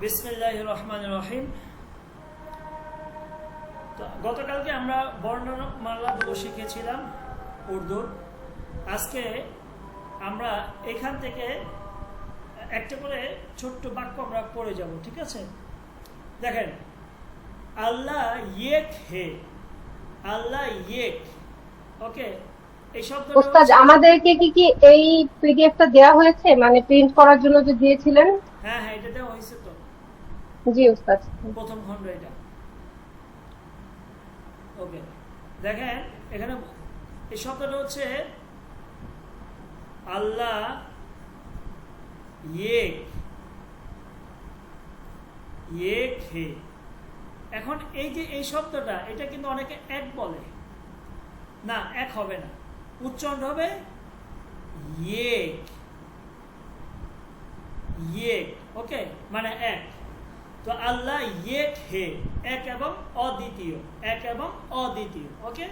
বিসমিল্লাহির রহমানির রহিম। তো গতকালকে আমরা বর্ণমালাগুলো শিখেছিলাম উর্দুর। আজকে আমরা এখান থেকে একটা করে ছোট্ট বাক্য আমরা পড়ে যাব, ঠিক আছে? দেখেন, আল্লাহ ইয়েক হে, আল্লাহ ইয়েক। ওকে, এই শব্দটা ওস্তাদ, আমাদেরকে কি এই পিডিএফটা দেওয়া হয়েছে, মানে প্রিন্ট করার জন্য যে দিয়েছিলেন? হ্যাঁ হ্যাঁ, এটা দেওয়া হয়েছে তো, জি ওস্তাদ। প্রথম খণ্ড এটা। ওকে, দেখেন এখানে এই শব্দটা হচ্ছে আল্লাহ ইয়েক, ইয়েক হে। এখন এই যে এই শব্দটা, এটা কিন্তু অনেকে এক বলে না, এক হবে না, উচ্চারণ হবে ইয়েক, ইয়েক। ওকে, মানে এক। তো আল্লাহ ইয়েক হে, এক এবং অদ্বিতীয়, এক এবং অদ্বিতীয়। ওকে,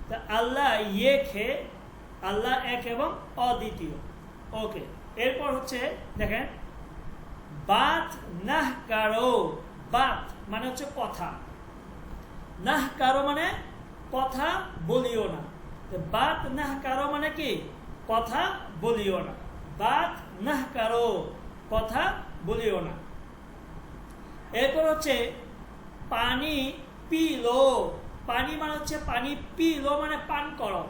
তো আল্লাহ ইয়েক হে, আল্লাহ এক এবং অদ্বিতীয়। ওকে, এরপর হচ্ছে দেখেন, বাত নাহ কারো। বাত মানে হচ্ছে কথা, নাহ কারো মানে কথা বলিও না। বাত নাহ কারো মানে কি? কথা বলিও না। বাত নাহ কারো, কথা বলিও না। এরপর হচ্ছে পানি পিলো। পানি মানে হচ্ছে পানি, পিলো মানে পান করো।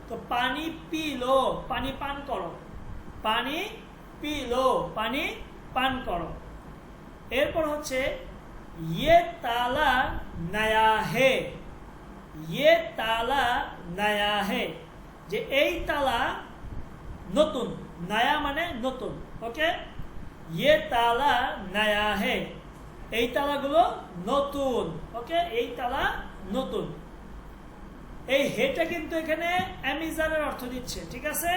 তো পানি পিলো, পানি পান করো। পানি পিলো, পানি পান করো। এরপর হচ্ছে ইয়ে তালা নয়া হে, ইয়ে তালা নয়া হে, যে এই তালা নতুন। নয়া মানে নতুন। ওকে, ইয়ে তালা নয়া হে, এই তালাগুলো নতুন। ওকে, এই তালা নতুন। এই হেটা কিন্তু এখানে অ্যামিজারের অর্থ দিচ্ছে, ঠিক আছে?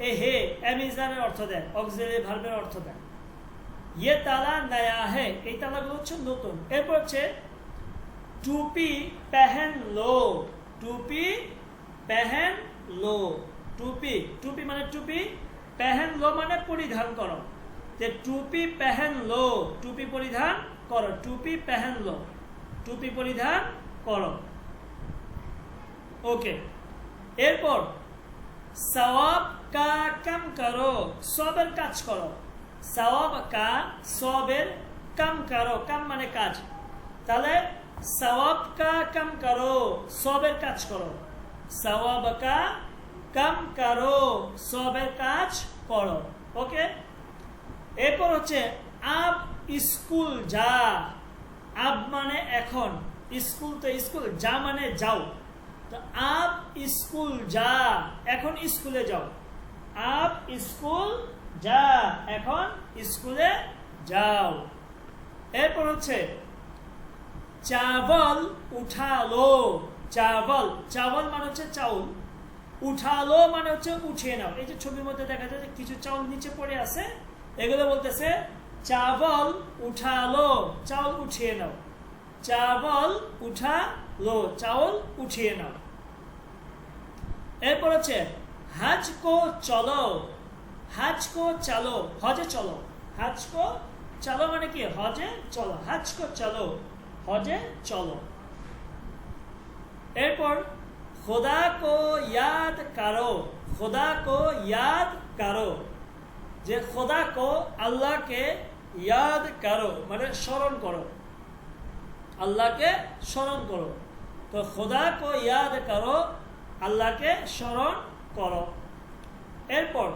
এই হে অ্যামিজারের অর্থ দেয়, অক্সিলারি ভার্বের অর্থ দেয়। ইয়ে তালা নয়া হে, এই তালাগুলো হচ্ছে নতুন। এরপর হচ্ছে টুপি পেহেন লো। টুপি পেহেন লো, টুপি, টুপি মানে টুপি, পেহেন লো মানে পরিধান করো। যে টুপি পেহেন লো, টুপি পরিধান করো। টুপি পেহেন লো, টুপি পরিধান করো। ওকে, এরপর সওয়াব কা কাম করো, সবের কাজ করো। সওয়াব কা, সবের, কাম করো, কাম মানে কাজ। তাহলে সওয়াব কা কাম করো, সবের কাজ করো। সওয়াব কা কাম করো, সবের কাজ করো। ওকে, এরপর হচ্ছে আব স্কুল যা। আব মানে এখন, স্কুল তো স্কুল, যা মানে যাও। তো আব স্কুল যা, এখন স্কুলে যাও। আব স্কুল যা, এখন স্কুলে যাও। এরপর হচ্ছে চাবল উঠালো। চাবল, চাবল মানে হচ্ছে চাউল, উঠালো মানে হচ্ছে উঠিয়ে নাও। এই যে ছবির মধ্যে দেখা যায় যে কিছু চাউল নিচে পড়ে আছে, এগুলো বলতেছে চাবল উঠালো, চাউল উঠিয়ে নাও। চাবল উঠালো, চাউল উঠিয়ে নাও। এরপর হচ্ছে হাজ কো চলো। হাজ কো চলো, হজে চলো। হাজ কো চলো মানে কি? হজে চলো। হাজ কো চলো, হজে চলো। এরপর খোদা কো ইয়াদ কারো। খোদা কো ইয়াদ কারো, যে খোদা কো, আল্লাহকে, ইয়াদ কারো মানে স্মরণ করো, আল্লাহকে স্মরণ করো। তো খোদা কো ইয়াদ করো, আল্লাহকে স্মরণ করো। এরপর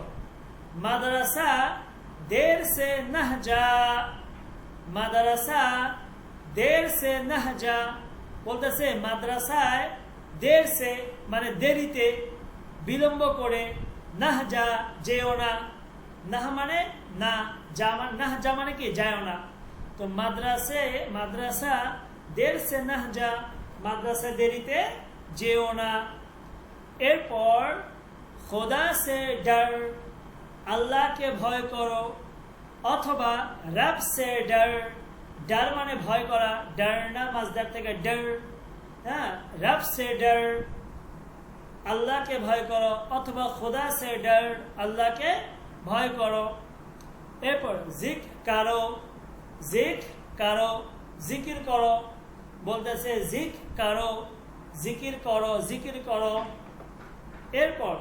মাদ্রাসা দের সে নাহ যা। মাদ্রাসা দের সে নাহ যা বলতেছে মাদ্রাসায় দের সে মানে দেরিতে, বিলম্ব করে, নাহ যা যেও না। নাহ মানে না, যা মানে, নাহ যা মানে কি? যাও না। তো মাদ্রাসা দের সে নাহ যা, মাদ্রাসা দেরিতে যেও না। এরপর খোদা সে ডর, আল্লাহকে ভয় করো। অথবা রব সে ডর, ডর মানে ভয় করা, ডর না মাজদার থেকে ডর। হ্যাঁ, রব সে ডর, আল্লাহকে ভয় করো। অথবা খোদা সে ডর, আল্লাহকে ভয় করো। এরপর জিক কারো, জিক কারো, জিকির করো, বলতেছে জিক কারো, জিকির করো, জিকির করো। এরপর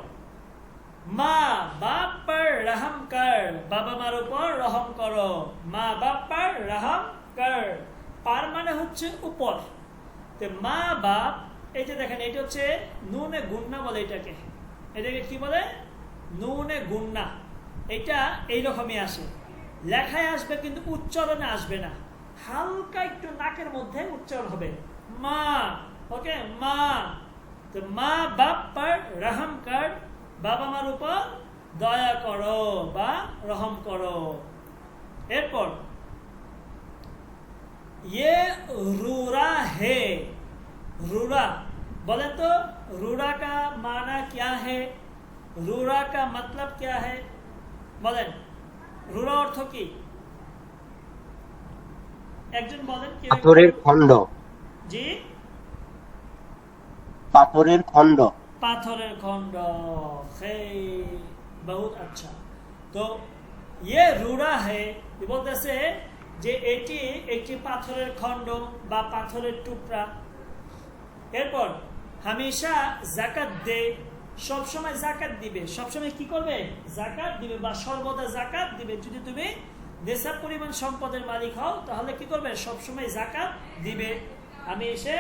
মা বাপ পর রহম কর, বাবা মার উপর রহম করো, মা বাপ পর রহম কর। পার মানে হচ্ছে উপর, তো মা বাপ, এই যে দেখেন এটা হচ্ছে নুনে গুন্না বলে, এটাকে কি বলে? নুনে গুন্না। এটা এইরকমই আসে, লেখায় আসবে কিন্তু উচ্চারণে আসবে না, হালকা একটু নাকের মধ্যে উচ্চারণ হবে মা। ওকে, মা। তো মা বাপ পর রহম কর, বাবা মার উপর দয়া করো বা রহম করো। এরপর ये रूरा है, रूरा बोले तो रूरा का माना क्या है, रूरा का मतलब क्या है बोलें? रूरा अर्थ की একজন বলেন। পাথরের খণ্ড। জি, পাথরের খণ্ড। পাথরের খণ্ড। হে, বহুত আচ্ছা। তো ये रूरा है বলতেছে যে এটি একটি পাথরের খণ্ড বা পাথরের টুকরা। এরপর হামেশা যাকাত দে, সবসময় যাকাত দিবে, সবসময় কি করবে? যাকাত দিবে বা সর্বদা যাকাত দিবে। যদি তুমি নেশাব পরিমাণ সম্পদের মালিক হও তাহলে কি করবে? সবসময় যাকাত দিবে। হামেশা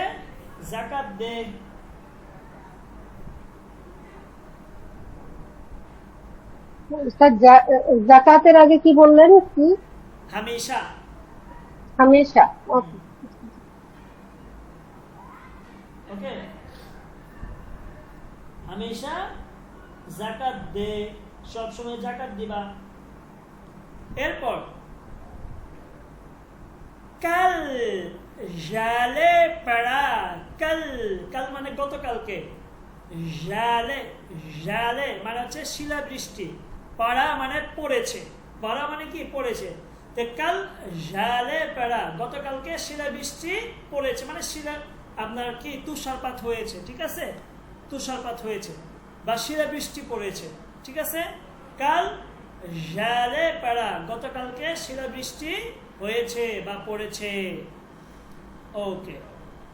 যাকাত দে। জাকাতের আগে কি বললেন? কি? হামেশা। হামেশা। ওকে, হামেশা যাকাত দে, সবসময় যাকাত দিবা। এরপর কাল জালে পড়া, কাল, কাল মানে গতকালকে, জালে, জালে মানে হচ্ছে শিলাবৃষ্টি, পড়া মানে পড়েছে, পড়া মানে কি? পড়েছে। তো কাল জালে পড়া, গতকালকে শিলাবৃষ্টি পড়েছে, মানে শিলা আপনার কি তুষারপাত হয়েছে, ঠিক আছে? তুষারপাত হয়েছে বা শিলাবৃষ্টি পড়েছে, ঠিক আছে? কাল জালে পড়া, গতকালকে শিলাবৃষ্টি হয়েছে বা পড়েছে। ওকে,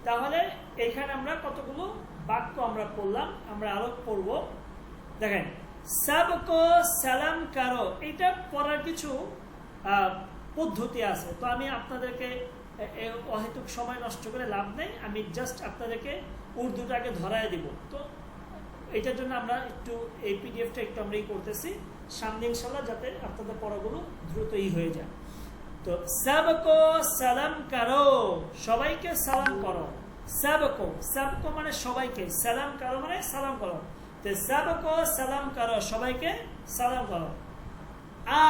তাহলে এখানে আমরা কতগুলো বাক্য আমরা পড়লাম, আমরা আরো পড়ব। দেখেন, সবকো সালাম কারো, এটা পড়ার কিছু পদ্ধতি আছে। তো আমি আপনাদেরকে অহেতুক সময় নষ্ট করে লাভ নেই, আমি জাস্ট আপনাদেরকে উর্দুটাকে ধরায় দিব। তো এটার জন্য আমরা একটু এই পিডিএফটা একটু আমরা করতেছি, সামনে ইনশাল্লাহ যাতে আপনাদের পড়াগুলো দ্রুতই হয়ে যায়। তো সবকো সালাম কারো, সবাইকে সালাম করো। সবকো, সবকো মানে সবাইকে, সালাম কারো মানে সালাম করো। তো সবকো সালাম করো, সবাইকে সালাম করো।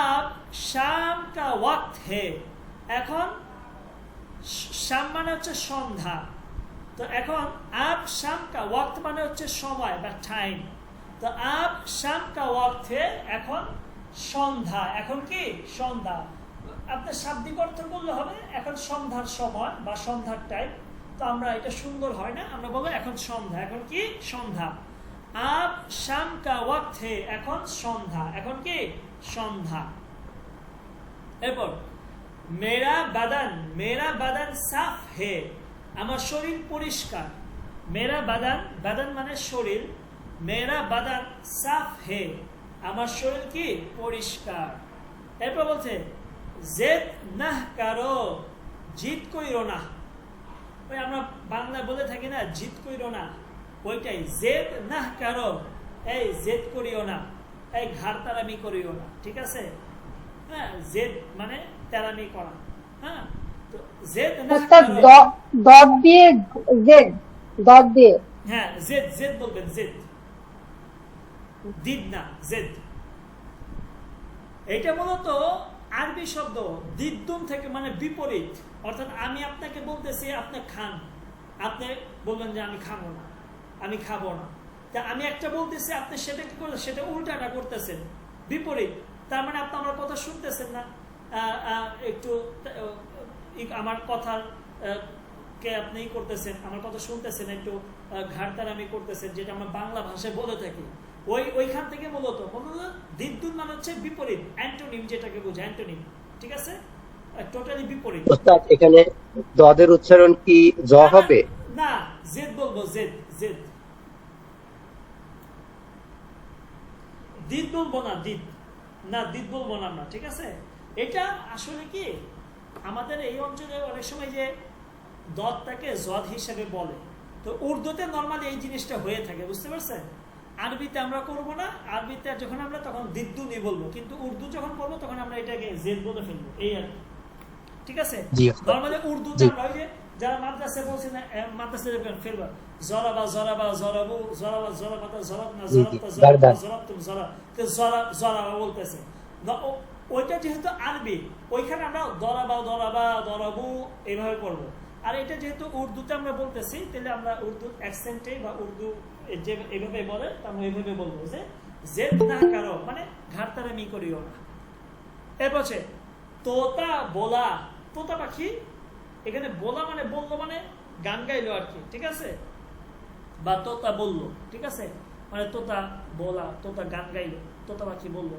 আব শাম কা ওয়াক্ত হে, এখন শাম মানে হচ্ছে সন্ধ্যা, তো এখন আব শাম কা ওয়াক্ত মানে হচ্ছে সময় বা টাইম। তো আব শাম কা ওয়াক্ত হে, এখন সন্ধ্যা, এখন কি? সন্ধ্যা। আপনার শাব্দিক অর্থ বললে হবে এখন সন্ধ্যার সময় বা সন্ধ্যার টাইম। তো আমরা এটা সুন্দর হয় না, আমরা বলবো এখন সন্ধ্যা, এখন কি? সন্ধ্যা। আব শাম কা ওয়াক্ত হে, এখন সন্ধ্যা, এখন কি? সন্ধ্যা। এরপর মেরা বাদান, মেরা বাদান সাফ হে, আমার শরীর পরিষ্কার। মেরা বাদান, বাদান মানে শরীর, মেরা বাদান সাফ হে, আমার শরীর কি? পরিষ্কার। এরপর বলছে জেদ নাহ কারো, জিদ কইরো না। ওই আমরা বাংলা বলে থাকি না, জিদ কইরো না, ওইটাই জেদ নাহ কারো, এই জেদ করিও না, এই ঘাড় তারামি করিও না, ঠিক আছে? হ্যাঁ, জেদ মানে তারামি করা। হ্যাঁ, তো জেদ নাহ কারো, দদ দিয়ে, জেদ, দদ দিয়ে, হ্যাঁ জেদ, জেদ বলবেন, জেদ, দিদ না, জেদ। এটা মূলত আরবি শব্দ দিদ্দুন থেকে, মানে বিপরীত। অর্থাৎ আমি আপনাকে বলতেছি আপনি খান, আপনি বলবেন যে আমি খাবো না, আমি খাবো না। তা আমি একটা বলতেছি, আপনি সেটা কি করলেন? সেটা উল্টাটা করতেছেন, বিপরীত। তার মানে আপনি আমার কথা শুনতেছেন না, একটু আমার কথা কে আপনি করতেছেন, আমার কথা শুনতেছেন, একটু ঘাড়তারামি করতেছেন, যেটা আমরা বাংলা ভাষায় বলে থাকি। ওইখান থেকে মূলত দিদ্দুন মানে হচ্ছে বিপরীত, অ্যান্টোনিম, যেটাকে বোঝায় অ্যান্টোনিম, ঠিক আছে? টোটালি বিপরীত। ওস্তাদ এখানে দদের উচ্চারণ কি জ হবে? না, জেদ বলবো, জেদ জেদ, দিদ বলবো না, দিদ না, দিদ বলবো না আমরা, ঠিক আছে? এটা আসলে কি আমাদের এই অঞ্চলে অনেক সময় যে দদটাকে জদ হিসেবে বলে, তো উর্দুতে নর্মালি এই জিনিসটা হয়ে থাকে, বুঝতে পারছেন? আরবিতে আমরা করবো না, আরবিতে যখন আমরা তখন দিদ্দুনি বলবো, কিন্তু উর্দু যখন বলবো তখন আমরা এটাকে জেদ বলে ফেলবো, এই আর কি, ঠিক আছে? নর্মালি উর্দুতে আমরা ওই যে যারা মাদ্রাসা বলছি না, মাদ্রাসা ফেলবা জরাবা জরাবা জরাবু জরাবা জরাবাতা জরাবনা জরাবতা জরাবা জরাবতুম জরা, তো জরাবা বলতেছে না, ওইটা যেহেতু আরবি, ওইখানে আমরা দরাবা দরাবা দরাবু এইভাবে পড়বো। আর এটা যেহেতু উর্দুতে আমরা বলতেছি, তাহলে আমরা উর্দু অ্যাকসেন্টে বা উর্দু যে এইভাবে বলে আমরা এইভাবে বলবো যে জেদ না কারো, মানে ঘাটতারামি করিও না। এরপর তোতা বোলা, তোতা পাখি, এখানে বোলা মানে বললো মানে গান গাইলো আর কি, ঠিক আছে? বা তোতা বললো, ঠিক আছে? মানে তোতা বোলা, তোতা গান গাইলো, তোতা পাখি বললো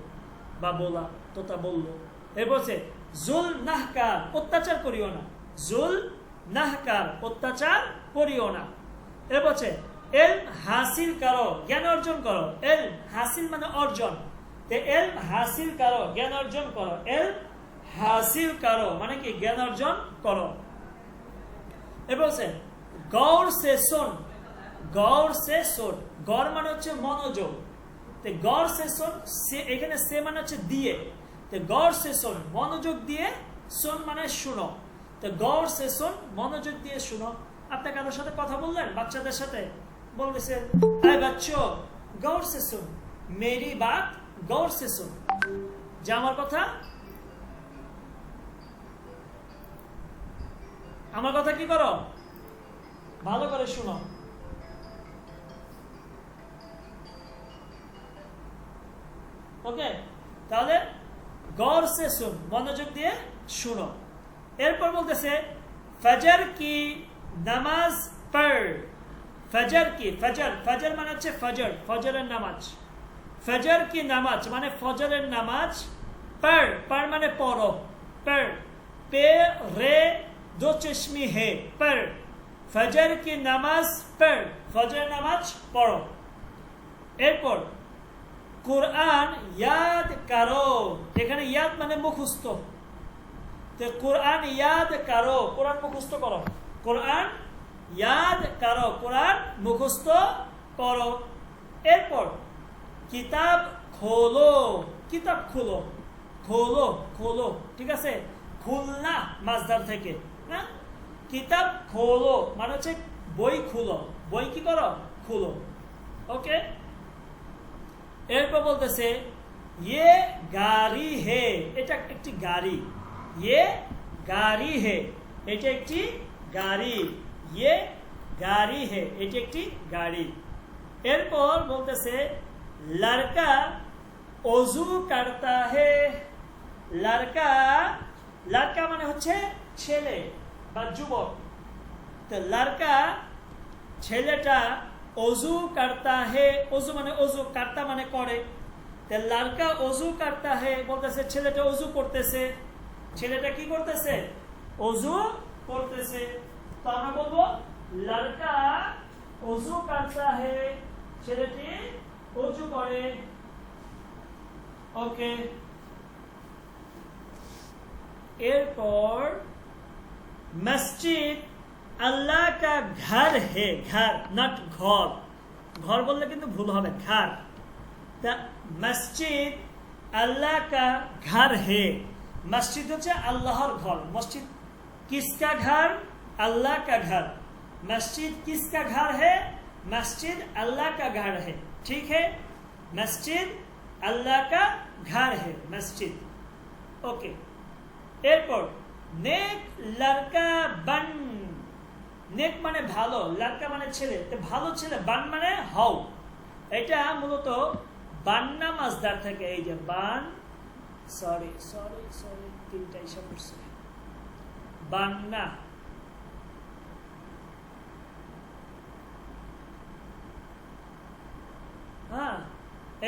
বা বোলা, তোতা বললো। এরপর জুল নাহকার, অত্যাচার করিও না, জুল নাহকার, অত্যাচার করিও না। এরপর এল হাসিল করো, জ্ঞান অর্জন করো, এল হাসিল মানে অর্জন, এল হাসিল করো, জ্ঞান অর্জন করো, এল হাসিল করো মানে কি জ্ঞান অর্জন করো। এরপর গৌর সে শোন, গৌর সে শোন, গড় মানে হচ্ছে মনোযোগ, তো গড় সে শোন, এখানে সে মানে হচ্ছে দিয়ে, তো গড় সে শোন মনোযোগ দিয়ে, শোন মানে শুনো, তো গৌর সে শোন মনোযোগ দিয়ে শুনো। আপনি কারোর সাথে কথা বললেন, বাচ্চাদের সাথে বলতেছেন, আয় বাচ্চো গৌর সে শোন, মেরি বাত গৌর সে শোন, যে আমার কথা, আমার কথা কি করো, ভালো করে শুনো। ওকে, তাহলে গৌর সে শুন, মনোযোগ দিয়ে শুনো। এরপর বলতেছে ফজর কি নামাজ পড়, ফজর কি, ফজর, ফজর মানে হচ্ছে ফজর, ফজরের নামাজ, ফজর কি নামাজ মানে ফজরের নামাজ, পড়, পড় মানে পড়ো, পড়, পে রে দো চশমি হে, পড়, ফজর কি নামাজ পড়, ফজরের নামাজ পড়ো। এরপর কোরআন ইয়াদ করো, এখানে ইয়াদ মানে মুখস্থ, তো কোরআন ইয়াদ করো, কোরআন মুখস্থ করো, কোরআন ইয়াদ করো, কোরআন মুখস্থ করো। এরপর কিতাব খোলো, কিতাব খোলো, খোলো খোলো, ঠিক আছে? খুলনা মাজদার থেকে না, কিতাব খোলো মানে হচ্ছে বই খুলো, বই কি করো, খুলো। ওকে, এরপর বলতেছে ইয়ে গাড়ি হে, এটা একটি গাড়ি, ইয়ে গাড়ি হে, এটা একটি গাড়ি, ইয়ে গাড়ি হে, এটি একটি গাড়ি। এরপর বলতেছে লড়কা ওযু করতা হে, লড়কা, লড়কা মানে হচ্ছে ছেলে বা যুবক, তো লড়কা ছেলেটা ওযু করতা হে, ওযু মানে ওযু, করতা মানে করে, তো লড়কা ওযু করতা হে বলতেছে ছেলেটা ওযু করতেছে, ছেলেটা কি করতেছে, ওযু করতেছে। তো আমরা বলবো লড়কা ওযু করতা হে, ছেলেটি ওযু করে। ওকে, এরপর মসজিদ আল্লাহ কা ঘর হে, ঘর নট ঘর, ঘর বললে কিন্তু ভুল হবে, ঘর, তা মসজিদ আল্লাহ কা ঘর হে, মসজিদ হচ্ছে আল্লাহর ঘর, মসজিদ কিসকা ঘর, अल्लाह का घर, मस्जिद किसका घर है, मस्जिद अल्लाह का घर है, ठीक है? मस्जिद अल्लाह का घर है, मस्जिद। ओके, एरपर नेक लड़का बन, नेक माने भालो, लड़का माने छेले, तो भालो छेले, बन माने हও, এটা মূলত বান্না মাজদার থেকে, এই যে বান, সরি সরি সরি তিনটা হিসাব করছে, বান্না, হ্যাঁ,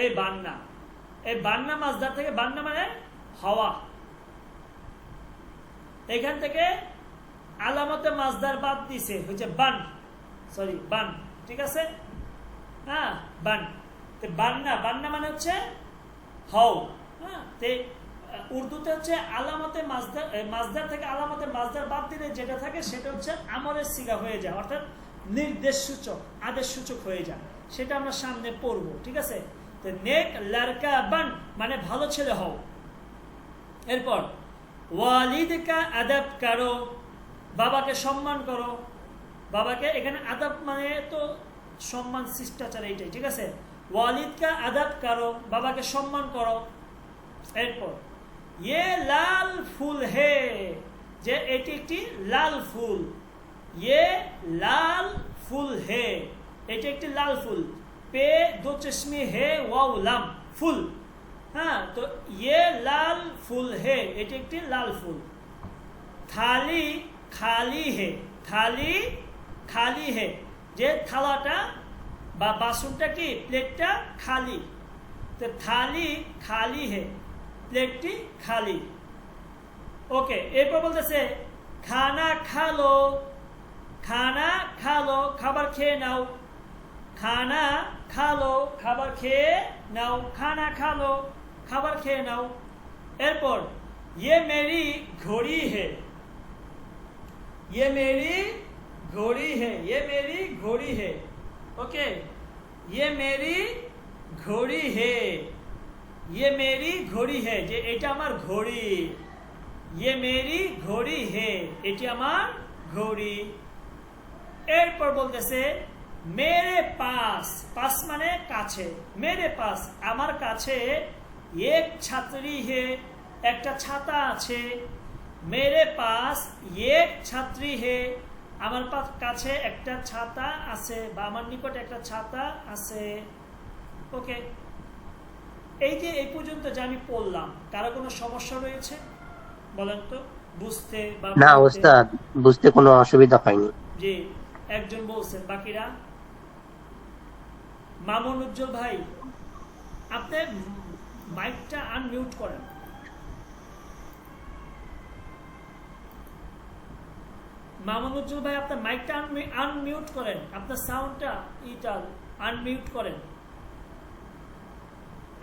এই বান্না, এই বান্না মাজদার থেকে, বান্না মানে হাওয়া, এখান থেকে আলামতে মাজদার বাদ দিছে হচ্ছে বান, সরি বান, ঠিক আছে, হ্যাঁ বান। বান্না, বান্না মানে হচ্ছে হও, হ্যাঁ। উর্দুতে হচ্ছে আলামতে মাজদার, মাজদার থেকে আলামতে মাজদার বাদ দিলে যেটা থাকে সেটা হচ্ছে আমরের সিগা হয়ে যায়, অর্থাৎ নির্দেশ সূচক, আদেশ সূচক হয়ে যায়। সেটা আমরা সামনে পড়বো, ঠিক আছে। তো নেক লড়কা বান মানে ভালো ছেলে হও। এরপর ওয়ালিদ কা আদব করো, বাবাকে সম্মান করো। বাবাকে এখানে আদব মানে তো সম্মান, শিষ্টাচার, এইটাই, ঠিক আছে। ওয়ালিদ কা আদব করো, বাবাকে সম্মান করো। এরপর ইয়ে লাল ফুল হে, যে এটি একটি লাল ফুল। ইয়ে লাল ফুল হে, এটি একটি লাল ফুল। পে দো চশমে হে ওয়াও লাম ফুল, হ্যাঁ। তো ইয়ে লাল ফুল হে, এটি একটি লাল ফুল। থালি খালি হে, থালি খালি হে, যে থালাটা বা বাসনটা কি, প্লেটটা খালি। তো থালি খালি হে, প্লেটটি খালি। ওকে, এরপর বলতেছে খানা খালো, খানা খালো, খাবার খেয়ে নাও। খানা খালো, খাবার খেয়ে নাও। খানা খালো, খাবার খেয়ে নাও। এরপর ये मेरी घड़ी है, ये मेरी घड़ी है, ये मेरी घड़ी है। ओके, ये मेरी घड़ी है, ये मेरी घड़ी है, যে এটা আমার ঘড়ি। ये मेरी घड़ी है, এটি আমার ঘড়ি। এরপর বলতেছে मेरे पास, पास মানে কাছে। मेरे पास আমার কাছে एक छतरी है, একটা ছাতা আছে। मेरे पास एक छतरी है, আমার কাছে একটা ছাতা আছে, বা আমার নিকট একটা ছাতা আছে। ওকে, এই যে এই পর্যন্ত যে আমি পড়লাম, কারো কোনো সমস্যা রয়েছে বলেন তো বুঝতে? বা না ওস্তাদ, বুঝতে কোনো অসুবিধা হয়নি। জি, একজন বলছেন, বাকিরা? মামুন উজ্জ্বল ভাই, আপনি মাইকটা আনমিউট করেন। মামুন উজ্জ্বল ভাই, আপনার মাইকটা আনমিউট করেন, আপনার সাউন্ডটা আনমিউট করেন।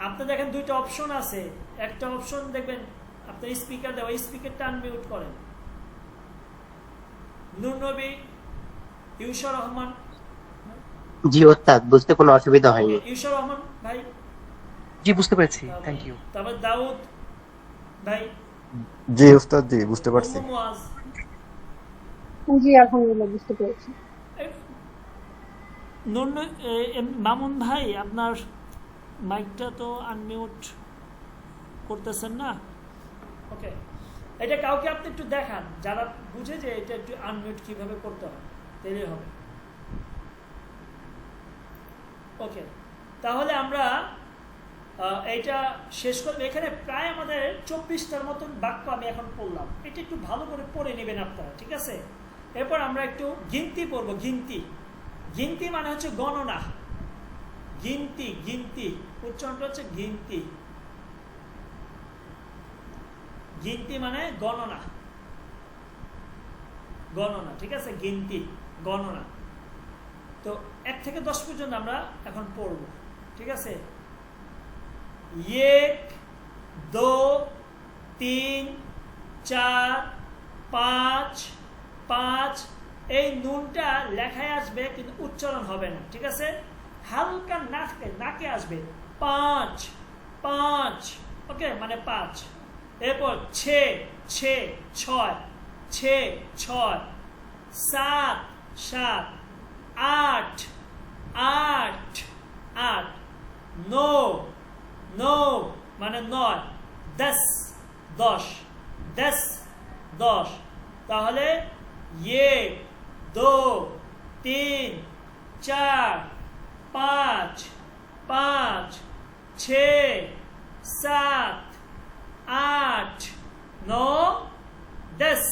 আপনি দেখেন দুইটা অপশন আছে, একটা অপশন দেখবেন আপনার স্পিকার দেওয়া, স্পিকারটা আনমিউট করেন। নূর নবী, ইউসুর রহমান। জি ওস্তাদ, বুঝতে কোনো অসুবিধা হয়নি। ইউসুর রহমান ভাই, জি বুঝতে পেরেছি, থ্যাংক ইউ। তারপর দাউদ ভাই। জি উস্তাদ, জি বুঝতে পারছি। মুয়াজ। জি আলহামদুলিল্লাহ বুঝতে পেরেছি। মামুন ভাই, আপনার মাইকটা তো আনমিউট করতেছেন না। ওকে, এটা কাউকে আপনি একটু দেখান, যারা বুঝে যে এটা একটু আনমিউট কিভাবে করতে হয়, তাহলে হবে। ওকে, তাহলে আমরা এইটা শেষ করবো এখানে। প্রায় আমাদের 24টার মতন বাক্য আমি এখন পড়লাম, এটা একটু ভালো করে পড়ে নেবেন আপনারা, ঠিক আছে। এরপর আমরা একটু গিনতি পড়বো। গিনতি, গিনতি মানে হচ্ছে গণনা। গিনতি, গিনতি উচ্চারণটা হচ্ছে গিনতি। গিনতি মানে গণনা, গণনা, ঠিক আছে। গিনতি, গণনা। তো 1 থেকে 10 পর্যন্ত আমরা এখন পড়ব, ঠিক আছে। 1 2 3 4 5 5, এই নুনটা লেখায় আসবে কিন্তু উচ্চারণ হবে না, ঠিক আছে। হালকা নাকে আসবে। 5 5, ওকে, মানে 5। এরপর 6 6 6 6 6, 7 7, 8 8 8, 9 9 মানে 9, 10 10 10 10। তাহলে 1 2 3 4 5 5 6 7 8 9 10,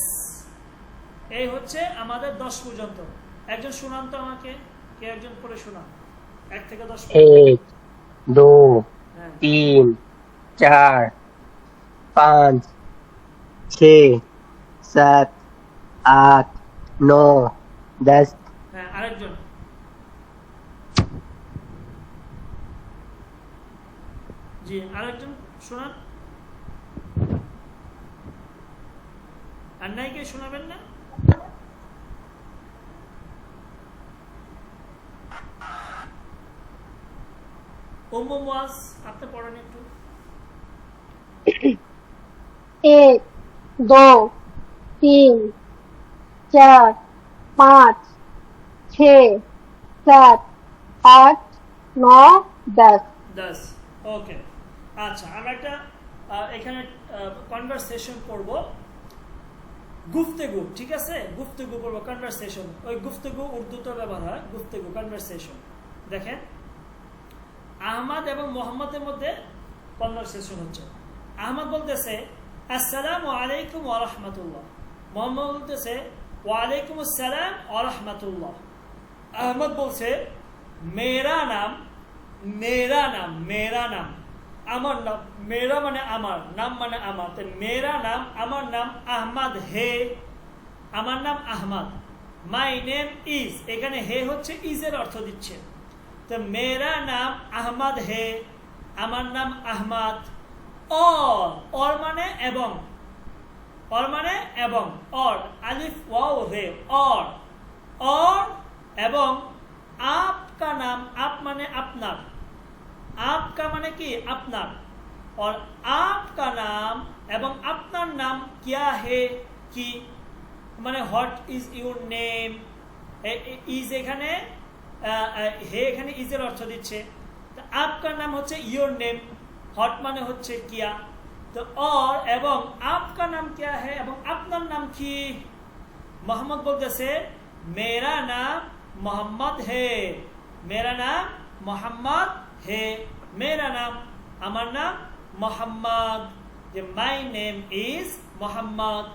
এই হচ্ছে আমাদের 10 পর্যন্ত। একজন শুনান তো আমাকে, কে একজন করে শোনান 1 থেকে 10 1 2 3 4 5 6 7 8 9 10 হ্যাঁ, আরেকজন। জি, আরেকজন শোনান। আর নাই কে শোনাবেন না? উম্মু মুয়াজ, আপনি পড়েন একটু। 1 2 3 4 5 6 7 8 9 10 10। ওকে, আচ্ছা, আমরা একটা এখানে কনভারসেশন করব, গুফতেগু, ঠিক আছে? গুফতেগু করবো, কনভারসেশন। ওই গুফতেগু উর্দুতে ব্যবহার হয়, গুফতেগু, কনভারসেশন। দেখেন, আহমদ এবং মোহাম্মদের মধ্যে কনভারসেশন হচ্ছে। আহমদ বলতেছে আসসালামু আলাইকুম ওয়া রাহমাতুল্লাহ, মোহাম্মদ বলতেছে ওয়া আলাইকুম আসসালাম ওয়া রাহমাতুল্লাহ। আহমদ বলছে মেরা নাম, মেরা নাম, মেরা নাম, আমার নাম, মেরা মানে আমার, নাম মানে আমার, তো মেরা নাম, আমার নাম আহমদ হে, আমার নাম আহমদ। মাই নেম ইজ, এখানে হে হচ্ছে ইজের অর্থ দিচ্ছে। তো মেরা নাম আহমদ হে, আমার নাম আহমদ। और মানে এবং, और মানে এবং, और আলিফ ওয়াও রে, और এবং आपका नाम, आप মানে আপনার, आपका মানে কি আপনার, और आपका नाम এবং আপনার নাম क्या है কি, মানে what is your name. Is এখানে হে, এখানে ইজের অর্থ দিচ্ছে। তো आपका নাম হচ্ছে ইউর নেম, হট মানে হচ্ছে কিয়া। তো और এবং आपका नाम क्या है এবং আপনার নাম কি। মোহাম্মদ বলতেছে মেরা নাম মোহাম্মদ হে, মেরা নাম মোহাম্মদ হে, মেরা নাম, আমার নাম মোহাম্মদ। যে my name is Mohammad,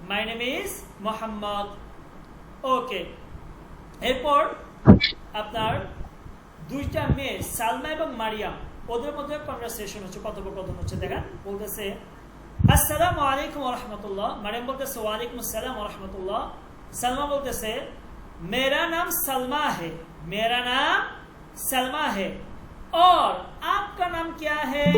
my name is Mohammad. Okay, এরপর আপনার দুইটা মেয়ে সালমা এবং মারিয়াম, ওদের মধ্যে কনভারসেশন হচ্ছে, কথোপকথন হচ্ছে। দেখেন, বলতেছে আসসালামু আলাইকুম ওয়া রাহমাতুল্লাহ, মারিয়াম বলতেছে ওয়া আলাইকুম আসসালাম ওয়া রাহমাতুল্লাহ। সালমা বলতেছে मेरा नाम सलमा है, मेरा नाम सलमा है, और आपका नाम क्या है।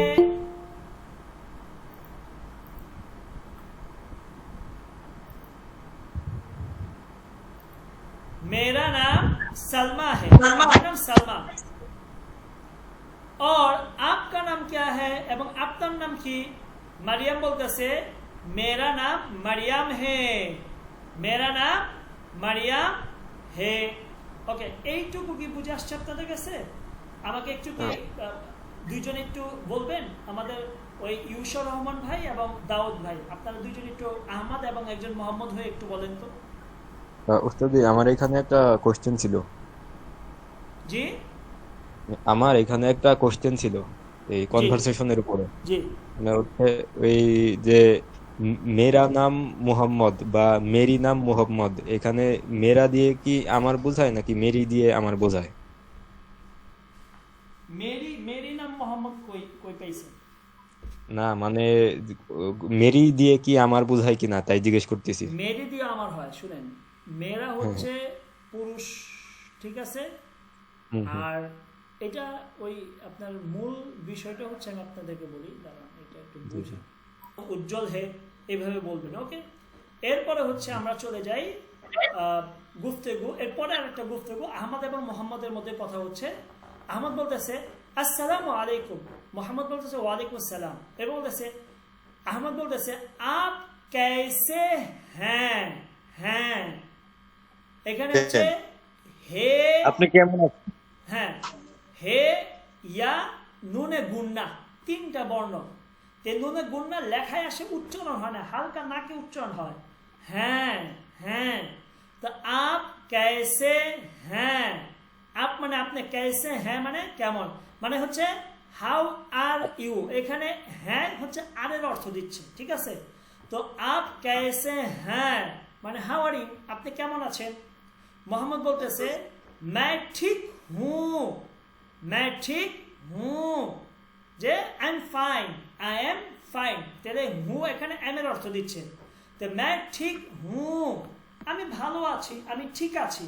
मेरा नाम सलमा है, मेरा नाम सलमा, और आपका नाम क्या है এবং আপনার নাম কি। মারিয়াম বলতেছে मेरा नाम मरियम है, मेरा नाम मरियम है। ওকে, এইটুকু কি বুঝে আসছে আপনাদের কাছে? আমাকে একটু কি দুইজন একটু বলবেন, আমাদের ওই ইউসুর রহমান ভাই এবং দাউদ ভাই, আপনারা দুইজন একটু আহমদ এবং একজন মোহাম্মদ হয়ে একটু বলেন তো। উস্তাদি, আমার এখানে একটা কোশ্চেন ছিল। জি, আমার এখানে একটা কোশ্চেন ছিল এই কনভারসেশনের উপরে। জি, মানে হচ্ছে ওই যে মেরা নাম মুহাম্মদ বা মেরি নাম মুহাম্মদ, এখানে মেরা দিয়ে কি আমার বোঝায় নাকি মেরি দিয়ে আমার বোঝায়? মেরি, মেরি নাম মোহাম্মদ কই কই পাইছেন? না মানে মেরি দিয়ে কি আমার বোঝায় কিনা তাই জিজ্ঞেস করতেছি। মেরি দিয়ে আমার হয়, শুনেন, মেরা হচ্ছে পুরুষ, ঠিক আছে? আর এটা ওই আপনার মূল বিষয়টা হচ্ছে, আমি আপনাদেরকে বলি, দাঁড়ান এটা একটু বুঝি। উজ্জ্বল হে এইভাবে বলবেন, ওকে? এরপরে হচ্ছে আমরা চলে যাই গুফতেগু। এরপরে আরেকটা গুফতেগু, আহমদ এবং মোহাম্মদের মধ্যে কথা হচ্ছে। আহমদ বলতেছে আসসালামু আলাইকুম, মোহাম্মদ বলতেছে ওয়ালাইকুম আসসালাম। এ বলতেছে, আহমদ বলতেছে আপ कैसे हैं, হ্যাঁ, এখানে হচ্ছে হে, আপনি কেমন আছেন, হ্যাঁ, হে ইয়া নুনে গুন্না, তিনটা বর্ণ। তে নুনে গুন্না লেখায় আসে, উচ্চারণ হয় না, হালকা নাকে উচ্চারণ হয়, হ্যাঁ হ্যাঁ। তো আপ कैसे हैं, আপ মানে আপনি, कैसे हैं মানে কেমন, মানে হচ্ছে হাউ আর ইউ। এখানে হ্যাঁ হচ্ছে আরের অর্থ দিচ্ছে, ঠিক আছে? তো আপ कैसे हैं মানে হাউ আর ইউ, আপনি কেমন আছেন। মোহাম্মদ বলতেছে मैं ठीक हूँ, मैं ठीक हूँ, যে I am fine, I am fine. তাহলে হু এখানে এম এর অর্থ দিচ্ছে। তো मैं ঠিক হুঁ, আমি ভালো আছি, আমি ঠিক আছি।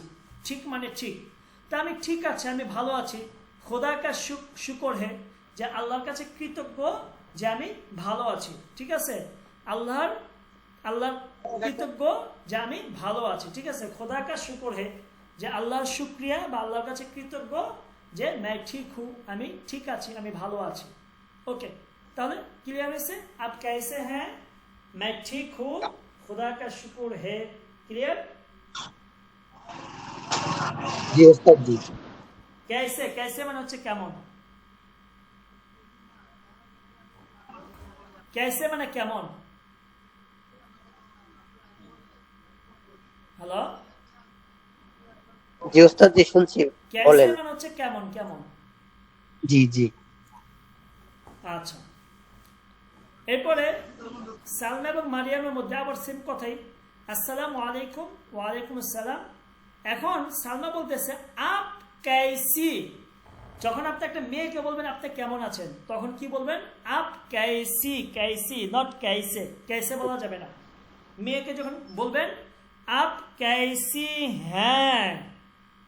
ঠিক মানে ঠিক, তা আমি ঠিক আছি, আমি ভালো আছি। খোদা কা শুকর হে, যে আল্লাহর কাছে কৃতজ্ঞ যে আমি ভালো আছি। ঠিক আছে, আল্লাহর কৃতজ্ঞ যে আমি ভালো আছি। ঠিক আছে, খোদা কা শুকর হে, যে আল্লাহর শুক্রিয়া বা আল্লাহর কাছে কৃতজ্ঞ যে मैं ঠিক हूँ, আমি ঠিক আছি, আমি ভালো আছি। ওকে, তাহলে ক্লিয়ার হয়েছে? आप कैसे हैं? मैं ठीक हूँ, खुदा का शुक्र है। क्लियर? জি ওস্তাদ জি। कैसे, कैसे মানে হচ্ছে কেমন। कैसे মানে কেমন। হ্যালো, জি ওস্তাদ জি, শুনছি, कैसे বলেন। মানে হচ্ছে কেমন কেমন। জি জি। আচ্ছা, এরপরে সালমা এবং মারিয়ামের মধ্যে আবার সেম কথাই, আসসালামু আলাইকুম, ওয়ালাইকুম আসসালাম। এখন সালমা বলতেছে আপ कैसी, যখন আপনি একটা মেয়েকে বলবেন আপনি কেমন আছেন, তখন কি বলবেন? আপ कैसी, कैसी নট कैसे, कैसे বলা যাবে না। মেয়েকে যখন বলবেন আপ कैसी हैं,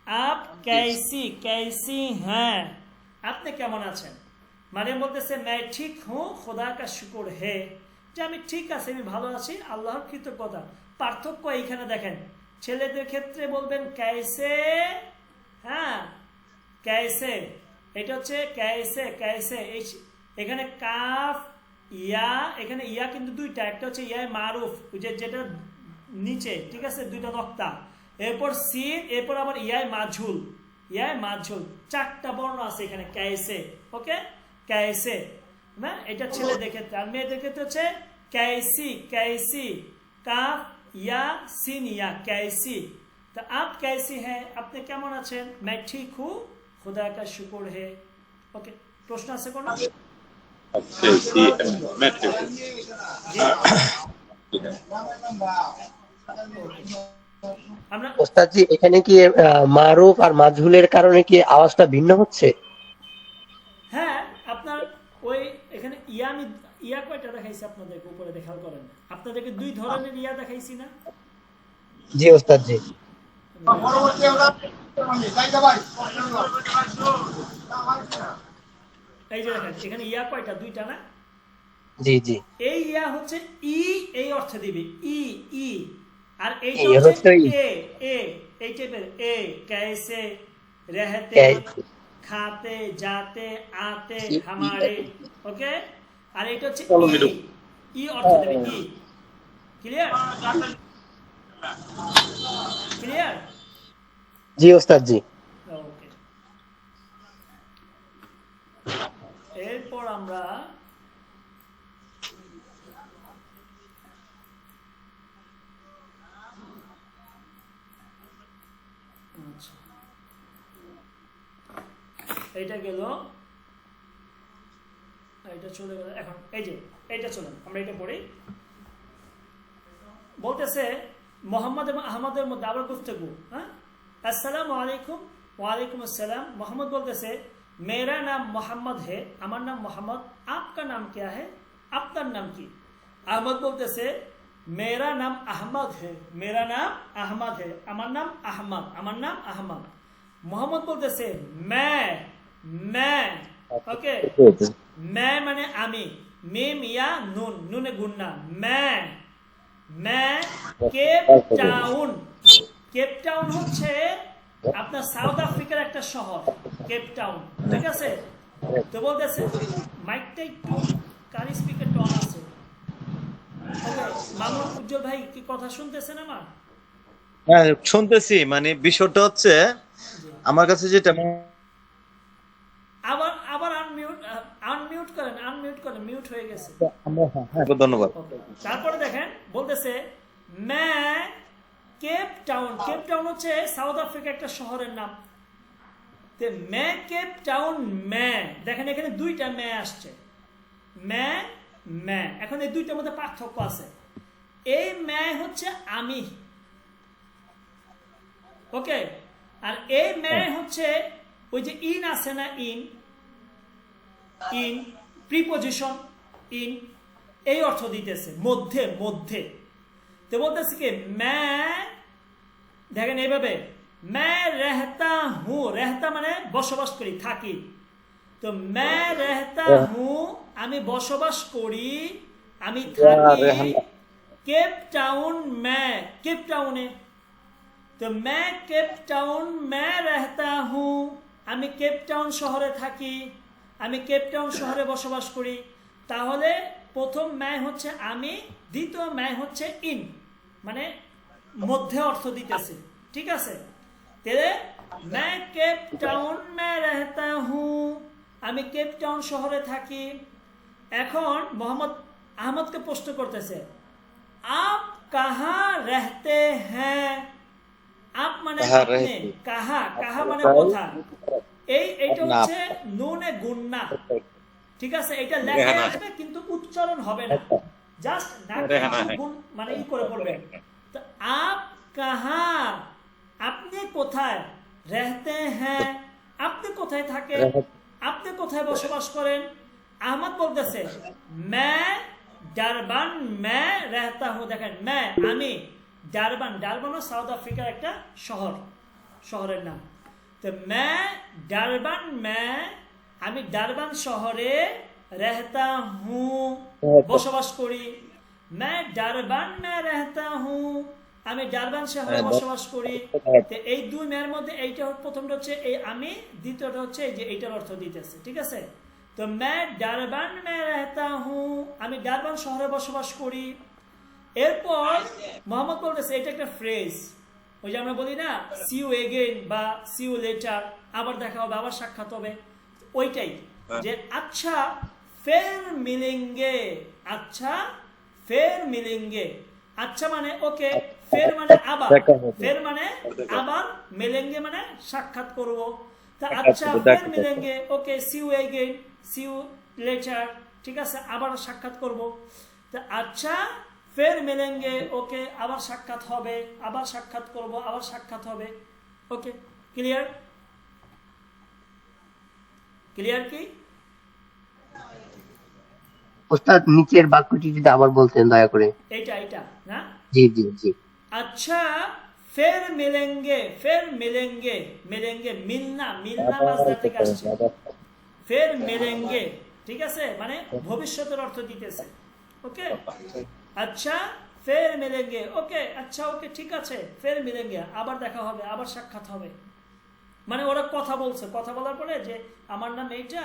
आप कैसी, कैसी हैं, আপনি কেমন আছেন। মারিয়াম বলতেছে मैं ঠিক हूँ, खुदा का शुक्र है, যে আমি ঠিক আছি, আমি ভালো আছি, আল্লাহর কৃতজ্ঞতা। পার্থক্য এইখানে দেখেন, ছেলেদের ক্ষেত্রে বলবেন कैसे, হ্যাঁ कैसे, এটা হচ্ছে कैसे, कैसे। এখানে কাফ ইয়া, এখানে ইয়া কিন্তু দুইটা, একটা হচ্ছে ইয়া মারুফ, যেটা নিচে, ঠিক আছে, দুইটা নক্তা, এরপর সিন, এরপর আবার ইয়াই মাঝুল, ইয়াই মাঝুল, চারটা বর্ণ আছে এখানে कैसे। ওকে, कैसे না, এটা ছেলেদের ক্ষেত্রে। আর মেয়েদের ক্ষেত্রে হচ্ছে कैसी, कैसी, কাফ ইয়া সিন ইয়া, कैसी। तो आप कैसी हैं, আপনি কেমন আছেন। मैं ठीक हूँ, खुदा का शुक्र है। ওকে, প্রশ্ন আছে কোনো? कैसी है, मैं ठीक हूँ। জি, আমরা ওস্তাদ জি, এখানে কি মারুফ আর মাজহুলের কারণে কি আওয়াজটা ভিন্ন হচ্ছে? হ্যাঁ, আপনার ওই এখানে ইয়া, আমি ইয়া কয়টা দেখাইছি আপনাদেরকে, উপরে খেয়াল করেন, আপনাদেরকে দুই ধরনের ইয়া দেখাইছি না। জি ওস্তাদ জি। এই যে দেখেন এখানে ইয়া কয়টা, দুইটা না। জি জি। এই ইয়া হচ্ছে ই, এই অর্থে দিবে ই, ই। আর এইটা এই হচ্ছে হচ্ছে ই। এ, এ, এই টাইপের এ, कैसे रहते, कैसे। खाते, जाते, आते, हमारे। ওকে, আর এটা হচ্ছে ই, ই অর্থ দেবে ই। Clear, clear. জি ওস্তাদ জি। ওকে, এরপর আমরা আচ্ছা, এইটা গেল, এটা চলে গেল। এখন এই যে এইটা চলেন আমরা এটা পড়ি। বলতেছে মোহাম্মদ এবং আহমদের মধ্যে আবার গুফতগু। হ্যাঁ, আসসালামু আলাইকুম, ওয়ালাইকুম আসসালাম। মোহাম্মদ বলতেছে मेरा नाम मोहम्मद है, আমার নাম মোহাম্মদ। आपका नाम क्या है, আপনার নাম কি। আহমদ বলতেছে मेरा नाम अहमद है, मेरा नाम अहमद है, আমার নাম আহমদ, আমার নাম আহমদ। মোহাম্মদ বলতেছে मैं, ওকে, मैं মানে আমি, মিম ইয়া নুন, নুনে গুন্না, मैं কেপ টাউন। কেপ টাউন হচ্ছে আপনার সাউথ আফ্রিকার একটা শহর, কেপ টাউন, ঠিক আছে। তো বলতেছে মাইকটা একটু কারি স্পিকার টন আছে। ওকে, মামুন উজ্জ্বল ভাই কি কথা শুনতেছেন আমার? হ্যাঁ শুনতেছি, মানে বিষয়টা হচ্ছে আমার কাছে যেটা আবার আবার আনমিউট করেন, মিউট হয়ে গেছে। ধন্যবাদ। তারপরে দেখেন বলতেছে मैं কেপ টাউন, কেপ টাউন হচ্ছে সাউথ আফ্রিকা একটা শহরের নাম। তো मैं কেপ টাউন, मैं দেখেন এখানে দুইটা मैं আসছে, मैं। এখন এই দুইটার মধ্যে পার্থক্য আছে। এই मैं হচ্ছে আমি, ওকে, আর এই मैं হচ্ছে ওই যে ইন আছে না, ইন প্রিপজিশন, ইন এই অর্থ দিতেছে, মধ্যে, মধ্যে। তো বলতেছে কি मैं দেখেন এইভাবে मैं रहता हूँ, रहता মানে বসবাস করি, থাকি। তো मैं रहता हूँ আমি বসবাস করি, আমি থাকি কেপ টাউন में, केप टाउने। तो मैं केप टाउन में रहता हूँ আমি কেপ টাউন শহরে থাকি, আমি কেপ টাউন শহরে বসবাস করি। তাহলে প্রথম ম্যায় হচ্ছে আমি, দ্বিতীয় ম্যায় হচ্ছে ইন, মানে মধ্যে অর্থ দিতেছে, ঠিক আছে। তাহলে मैं केप टाउन में रहता हूँ আমি কেপ টাউন শহরে থাকি। এখন মোহাম্মদ আহমদকে প্রশ্ন করতেছে आप कहाँ रहते हैं, आप মানে আপনি, কাহা, কাহা মানে কোথায়, এইটা হচ্ছে নুনে গুন্না, ঠিক আছে। এটা লেখা আসবে কিন্তু উচ্চারণ হবে না, জাস্ট মানে ই করে বলবেন। তো आप कहाँ আপনি কোথায়, रहते हैं আপনি কোথায় থাকেন, আপনি কোথায় বসবাস করেন। আহমদ বলতেছে मैं ডারবান मैं रहता हूँ, দেখেন मैं আমি, ডারবান, ডারবান সাউথ আফ্রিকার একটা শহর, শহরের নাম। তো मैं ডারবান मैं আমি ডারবান শহরে रहता हूँ বসবাস করি। मैं ডারবান में रहता हूँ আমি ডারবান শহরে বসবাস করি। তো এই দুই মেয়ের মধ্যে এইটা প্রথমটা হচ্ছে এই আমি, দ্বিতীয়টা হচ্ছে এই যে এইটার অর্থ দিতেছে, ঠিক আছে। তো मैं ডারবান में रहता हूँ আমি ডারবান শহরে বসবাস করি। এরপর মোহাম্মদ বলতেছে এটা একটা ফ্রেজ, ওই যে আমরা বলি না সি ইউ এগেইন বা সি ইউ লেটার, আবার দেখা হবে, আবার সাক্ষাৎ হবে, ওইটাই যে আচ্ছা ফের মিলেঙ্গে, আচ্ছা ফের মিলেঙ্গে। আচ্ছা মানে ওকে, ফের মানে আবার, ফের মানে আবার, মিলেঙ্গে মানে সাক্ষাৎ করব। তা আচ্ছা ফের মিলেঙ্গে, okay see you again, see you later, ঠিক আছে, আবার সাক্ষাৎ করব। তা আচ্ছা ফের মিলেঙ্গে, ওকে আবার সাক্ষাৎ হবে, আবার সাক্ষাৎ করব, আবার সাক্ষাৎ হবে। ওকে, ক্লিয়ার? ক্লিয়ার কি? ওস্তাদ নিচের বাক্যটি যদি আবার বলতেন দয়া করে। এইটা এইটা না, জি জি জি। अच्छा फिर मिलेंगे, फिर मिलेंगे, मिलेंगे मिलना, मिलना বাজনা থেকে আসছে, फिर मिलेंगे, ঠিক আছে, মানে ভবিষ্যতের অর্থ দিতেছে। ওকে, আচ্ছা फिर मिलेंगे, ওকে আচ্ছা ওকে ঠিক আছে, फिर मिलेंगे আবার দেখা হবে, আবার সাক্ষাৎ হবে। মানে ওরা কথা বলছে, কথা বলার পরে যে আমার নাম এইটা,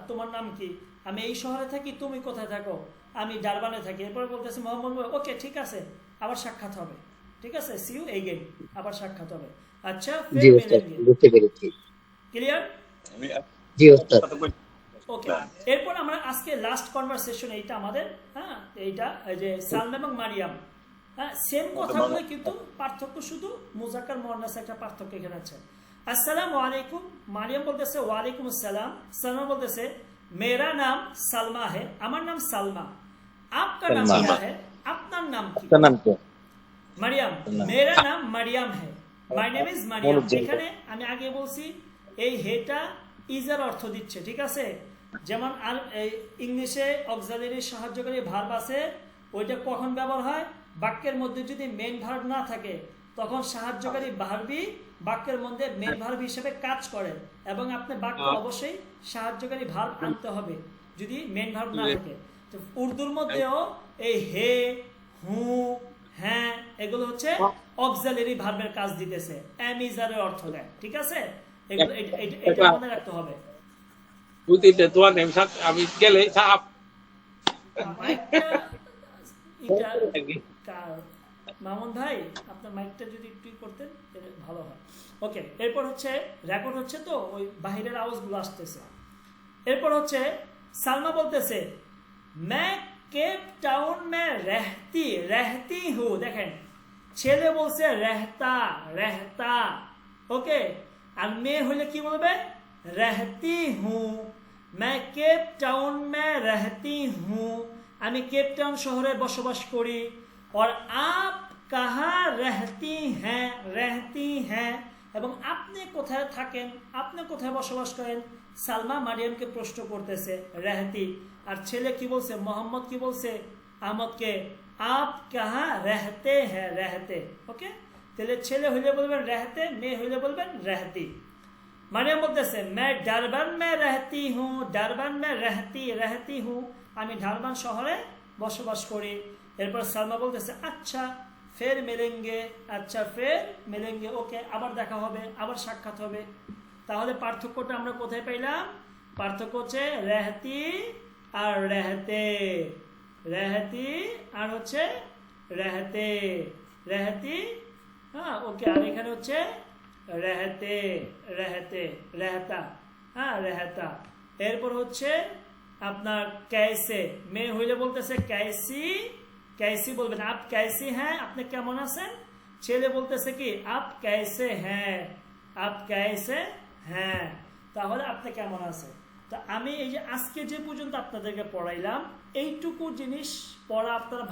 তোমার নাম কি, আমি এই শহরে থাকি, তুমি কোথায় থাকো, আমি ডারবানে থাকি। এরপরে বলতেছে মোহাম্মদ ওকে ঠিক আছে, আবার সাক্ষাৎ হবে, ঠিক আছে, সি ইউ এগেইন, আবার সাক্ষাৎ হবে। আচ্ছা জি ওস্তাদ, বুঝতে পেরেছি। ক্লিয়ার? জি ওস্তাদ। ওকে, এরপর আমরা আজকে লাস্ট কনভারসেশন এইটা আমাদের, হ্যাঁ এইটা যে সালমা এবং মারিয়াম, হ্যাঁ সেম কথাগুলো কিন্তু পার্থক্য শুধু মুজাক্কার মুয়ান্নাস একটা পার্থক্য এখানে আছে। আসসালামু আলাইকুম, মারিয়াম বলতেছে ওয়ালাইকুম আসসালাম, সালমা বলতেছে मेरा नाम सलमा है, আমার নাম সালমা, आपका नाम क्या है, আপনার নাম কি, মারিয়াম, मेरा नाम মারিয়াম है, মাই নেম ইজ মারিয়াম। এখানে আমি আগে বলছি এই হেটা ইজার অর্থ দিচ্ছে, ঠিক আছে। যেমন ইংলিশে অক্সিলারি সাহায্যকারী ভার্ব আছে, ওইটা কখন ব্যবহার হয়, বাক্যের মধ্যে যদি মেইন ভার্ব না থাকে তখন সাহায্যকারী ভার্বই বাক্যের মধ্যে মেইন ভার্ব হিসেবে কাজ করে, এবং আপনি বাক্যে অবশ্যই সাহায্যকারী ভার্ব আনতে হবে যদি মেইন ভার্ব না থাকে। তো উর্দুর মধ্যেও এই হে, হু, হ্যাঁ এগুলো হচ্ছে অক্সিলারি ভার্বের কাজ দিতেছে, এমিজারের অর্থ দেয়, ঠিক আছে। এগুলো এটা মনে রাখতে হবে। বুঝতে তোমার নেম আমি গেলে সাপ মামুন ভাই আপনার মাইকটা যদি একটু করতেন ভালো হয়। ওকে, এরপর হচ্ছে রেকর্ড হচ্ছে তো ওই বাহিরের আওয়াজগুলো আসতেছে। এরপর হচ্ছে সালমা বলতেছে मैं केप टाउन में रहती हूँ, দেখেন ছেলে বলছে रहता, रहता, ওকে, আর মেয়ে হলে কি বলবে, रहती हूँ, मैं केप टाउन में रहती हूँ আমি কেপ টাউন শহরে বসবাস করি। और आप कहाँ रहती हैं, रहती हैं, এবং আপনি কোথায় থাকেন, আপনি কোথায় বসবাস করেন। সালমা মারিয়ামকে প্রশ্ন করতেছে रहती, আর ছেলে কি বলছে, মোহাম্মদ কি বলছে, আমাকে আপ কাহা রহতে হ্যাঁ রহতে। ওকে, তাহলে ছেলে হইলে বলবেন রহতে, মেয়ে হইলে বলবেন রহতি। মারিয়াম বলতেছে मैं ডারবান में रहती हूँ, ডারবান में रहती हूँ, আমি ডারবান শহরে বসবাস করি। এরপর সালমা বলতেছে আচ্ছা ফের মিলেঙ্গে, আচ্ছা ফের মিলেঙ্গে, ওকে আবার দেখা হবে, আবার সাক্ষাৎ হবে। তাহলে পার্থক্যটা আমরা কোথায় পাইলাম? পার্থক্য হচ্ছে রেহতি আর রেহতে, রেহতি আর হচ্ছে রেহতে, রেহতি, হ্যাঁ ওকে, আর এখানে হচ্ছে রেহতে, রেহতে, রেহতা, হ্যাঁ রেহতা। এরপর হচ্ছে আপনার ক্যাসে, মেয়ে হইলে বলতেছে ক্যাসি, कैसी বলবেন आप कैसी हैं, আপনি কেমন আছেন। ছেলে বলতেছে কি आप कैसे हैं, आप कैसे हैं, তাহলে আপনি কেমন আছেন। তো আমি এই যে আজকে যে পর্যন্ত আপনাদেরকে পড়াইলাম এইটুকু জিনিস পড়া আপনারা